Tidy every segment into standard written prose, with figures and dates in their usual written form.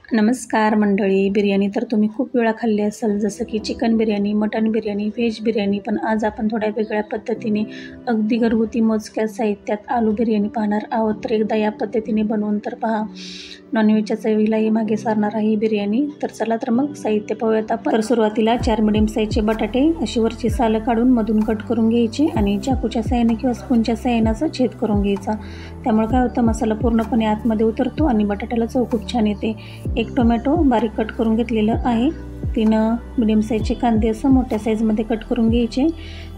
नमस्कार मंडळी. बिर्याणी तर तुम्ही खूप वेळा खाल्ली असेल, जसं की chicken biryani, mutton biryani, veg biryani. पण आज आपण थोड्या वेगळ्या पद्धतीने अगदी घरगुती मोजक्या साहित्यात आलू बिर्याणी पाहणार आहोत. तर एकदा या पद्धतीने बनवून तर पहा. नॉनव्हेजच्या चवीलाही मागे सारणार आहे ही बिर्याणी. तर चला तर मग साहित्य पाहूयात आपण. तर सुरुवातीला 4 मिडियम साईजचे बटाटे अशी वरची सालं काढून मधून कट करून घ्यायचे आणि चाकूच्या साहाय्याने किंवा स्पूनच्या साहाय्याने छेद करून घ्यायचा. त्यामुळे काय होतं, मसाला पूर्णपणे आतमध्ये उतरतो आणि बटाट्याला चव खूप छान येते. 1 टोमॅटो बारीक कट करून घेतलेलं आहे. 3 मिडियम साईजचे कांदे असं मोठ्या साईजमध्ये कट करून घ्यायचे.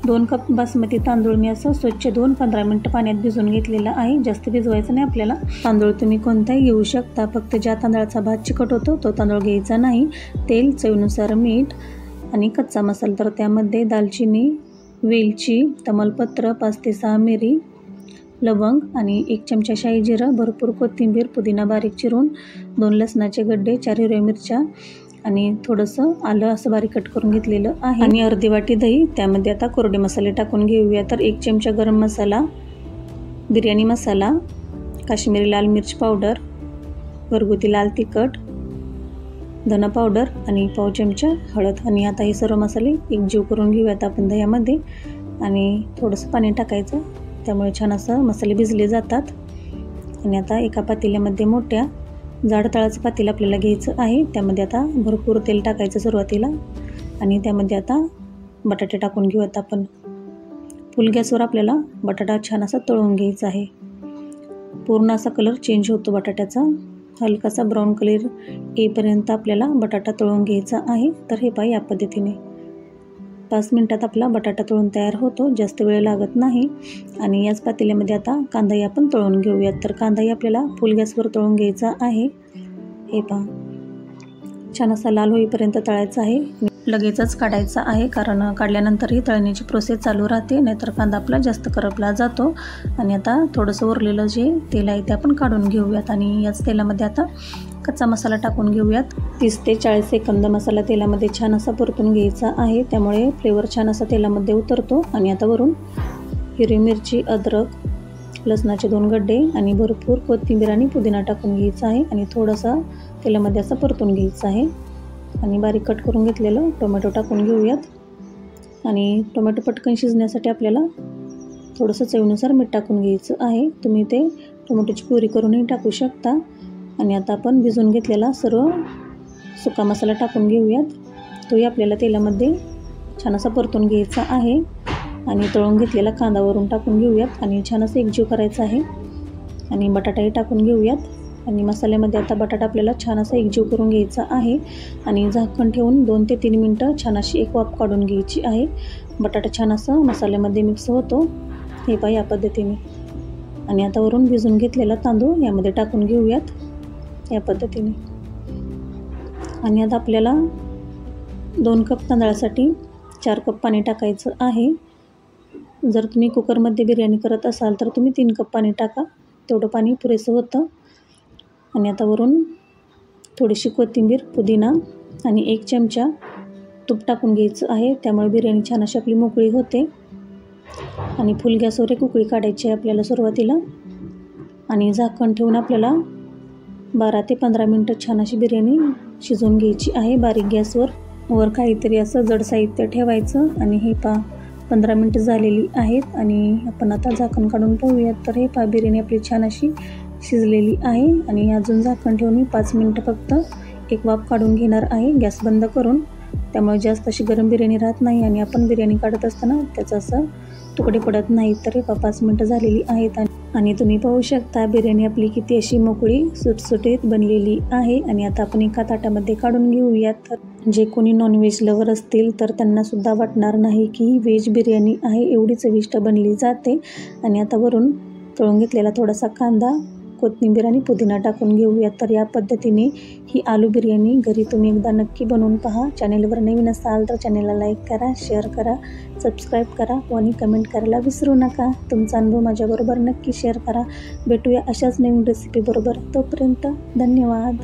2 कप बासमती तांदूळ मी असं स्वच्छ धुवून 15 मिनिटं पाण्यात भिजवून घेतलेलं आहे. जास्त भिजवायचं नाही आपल्याला. तांदूळ तुम्ही कोणताही घेऊ शकता, फक्त ज्या तांदळाचा भात चिकट होतो तो तांदूळ घ्यायचा नाही. तेल, चवीनुसार मीठ आणि कच्चा मसाला. तर त्यामध्ये दालचिनी, वेलची, तमालपत्र, 5 ते 6 मिरी, लवंग आणि 1 चमचा शाही जिरं, भरपूर कोथिंबीर, पुदिना बारीक चिरून, 2 लसणाचे गड्डे, 4 हिरव्या मिरच्या आणि थोडंसं आलं असं बारीक कट करून घेतलेलं आहे आणि अर्धी वाटी दही. त्यामध्ये आता कोरडे मसाले टाकून घेऊया. तर 1 चमचा गरम मसाला, बिर्याणी मसाला, काश्मीरी लाल मिर्च पावडर, घरगुती लाल तिखट, धना पावडर आणि पाव चमचा हळद. आणि आता हे सर्व मसाले एकजीव करून घेऊयात आपण दह्यामध्ये आणि थोडंसं पाणी टाकायचं, त्यामुळे छान असं मसाले भिजले जातात. आणि आता एका पातेल्यामध्ये मोठ्या जाड तळाचं पातेलं आपल्याला घ्यायचं आहे. त्यामध्ये आता भरपूर तेल टाकायचं सुरुवातीला आणि त्यामध्ये आता बटाटे टाकून घेऊयात आपण. फुल गॅसवर आपल्याला बटाटा छान असा तळून घ्यायचा आहे. पूर्ण असा कलर चेंज होतो बटाट्याचा. हलकासा ब्राऊन कलर येईपर्यंत आपल्याला बटाटा तळून घ्यायचा आहे. तर हे पहा, या पद्धतीने 5 मिनिटात आपला बटाटा तळून तयार होतो, जास्त वेळ लागत नाही. आणि याच पातेल्यामध्ये आता कांदाही आपण तळून घेऊयात. तर कांदाही आपल्याला फुल गॅसवर तळून घ्यायचा आहे. हे पहा, छान असा लाल होईपर्यंत तळायचा आहे. लगेचच काढायचा आहे, कारण काढल्यानंतरही तळण्याची प्रोसेस चालू राहते, नाहीतर कांदा आपला जास्त करपला जातो. आणि आता थोडंसं उरलेलं जे तेल आहे ते आपण काढून घेऊयात आणि याच तेलामध्ये आता कच्चा मसाला टाकून घेऊयात. 30 ते 40 सेकंद मसाला तेलामध्ये छान असा परतून घ्यायचा आहे, त्यामुळे फ्लेवर छान असा तेलामध्ये उतरतो. आणि आता वरून हिरवी मिरची, अद्रक, लसणाचे 2 गड्डे आणि भरपूर कोथिंबीर आणि पुदिना टाकून घ्यायचा आहे आणि थोडंसं तेलामध्ये असं परतून घ्यायचं आहे. आणि बारीक कट करून घेतलेलं टोमॅटो टाकून घेऊयात. आणि टोमॅटो पटकन शिजण्यासाठी आपल्याला थोडंसं चवीनुसार मीठ टाकून घ्यायचं आहे. तुम्ही ते टोमॅटोची प्युरी करूनही टाकू शकता. आणि आता आपण भिजवून घेतलेला सर्व सुका मसाला टाकून घेऊयात. तोही आपल्याला तेलामध्ये छान असा परतून घ्यायचा आहे. आणि तळून घेतलेला कांदा वरून टाकून घेऊयात आणि छान असं एकजीव करायचं आहे. आणि बटाटाही टाकून घेऊयात. आणि मसाल्यामध्ये आता बटाटा आपल्याला छान असा एकजीव करून घ्यायचा आहे. आणि झाकण ठेवून 2 ते 3 मिनटं छान अशी एक वाफ काढून घ्यायची आहे. बटाटा छान असं मसाल्यामध्ये मिक्स होतो, हे पहा, या पद्धतीने. आणि आता वरून भिजून घेतलेला तांदूळ यामध्ये टाकून घेऊयात, या पद्धतीने. आणि आता आपल्याला 2 कप तांदळासाठी 4 कप पाणी टाकायचं आहे. जर तुम्ही कुकरमध्ये बिर्याणी करत असाल तर तुम्ही 3 कप पाणी टाका, तेवढं पाणी पुरेसं होतं. आणि आता वरून थोडीशी कोथिंबीर, पुदिना आणि 1 चमचा तूप टाकून घ्यायचं आहे, त्यामुळे बिर्याणी छान अशी आपली मोकळी होते. आणि फुल गॅसवर एक उकळी काढायची आहे आपल्याला सुरुवातीला. आणि झाकण ठेवून आपल्याला 12 ते 15 मिनटं छान अशी बिर्याणी शिजवून घ्यायची आहे बारीक गॅसवर. वर काहीतरी असं जड साहित्य ठेवायचं. आणि हे पहा, 15 मिनटं झालेली आहेत आणि आपण आता झाकण काढून पाहूयात. तर हे पहा, बिर्याणी आपली छान अशी शिजलेली आहे. आणि अजून झाकण ठेवून मी 5 मिनटं फक्त एक वाफ काढून घेणार आहे, गॅस बंद करून. त्यामुळे जास्त अशी गरम बिर्याणी राहत नाही आणि आपण बिर्याणी काढत असताना त्याचं असं तुकडे पडत नाहीत. तर हे 5 मिनटं झालेली आहेत आणि तुम्ही पाहू शकता बिर्याणी आपली किती अशी मोकळी सुटसुटीत बनलेली आहे. आणि आता आपण एका ताटामध्ये काढून घेऊयात. तर जे कोणी नॉनव्हेज लवर असतील तर त्यांनासुद्धा वाटणार नाही की व्हेज बिर्याणी आहे, एवढी चविष्ट बनली जाते. आणि आता वरून तळून घेतलेला थोडासा कांदा, कोथिंबीर आणि पुदिना टाकून घेऊयात. तर या पद्धतीने ही आलू बिर्याणी घरी तुम्ही एकदा नक्की बनवून पहा. चॅनेलवर नवीन असाल तर चॅनेलला लाईक करा, शेअर करा, सबस्क्राईब करा आणि कमेंट करायला विसरू नका. तुमचा अनुभव माझ्याबरोबर नक्की शेअर करा. भेटूया अशाच नवीन रेसिपीबरोबर. तोपर्यंत धन्यवाद.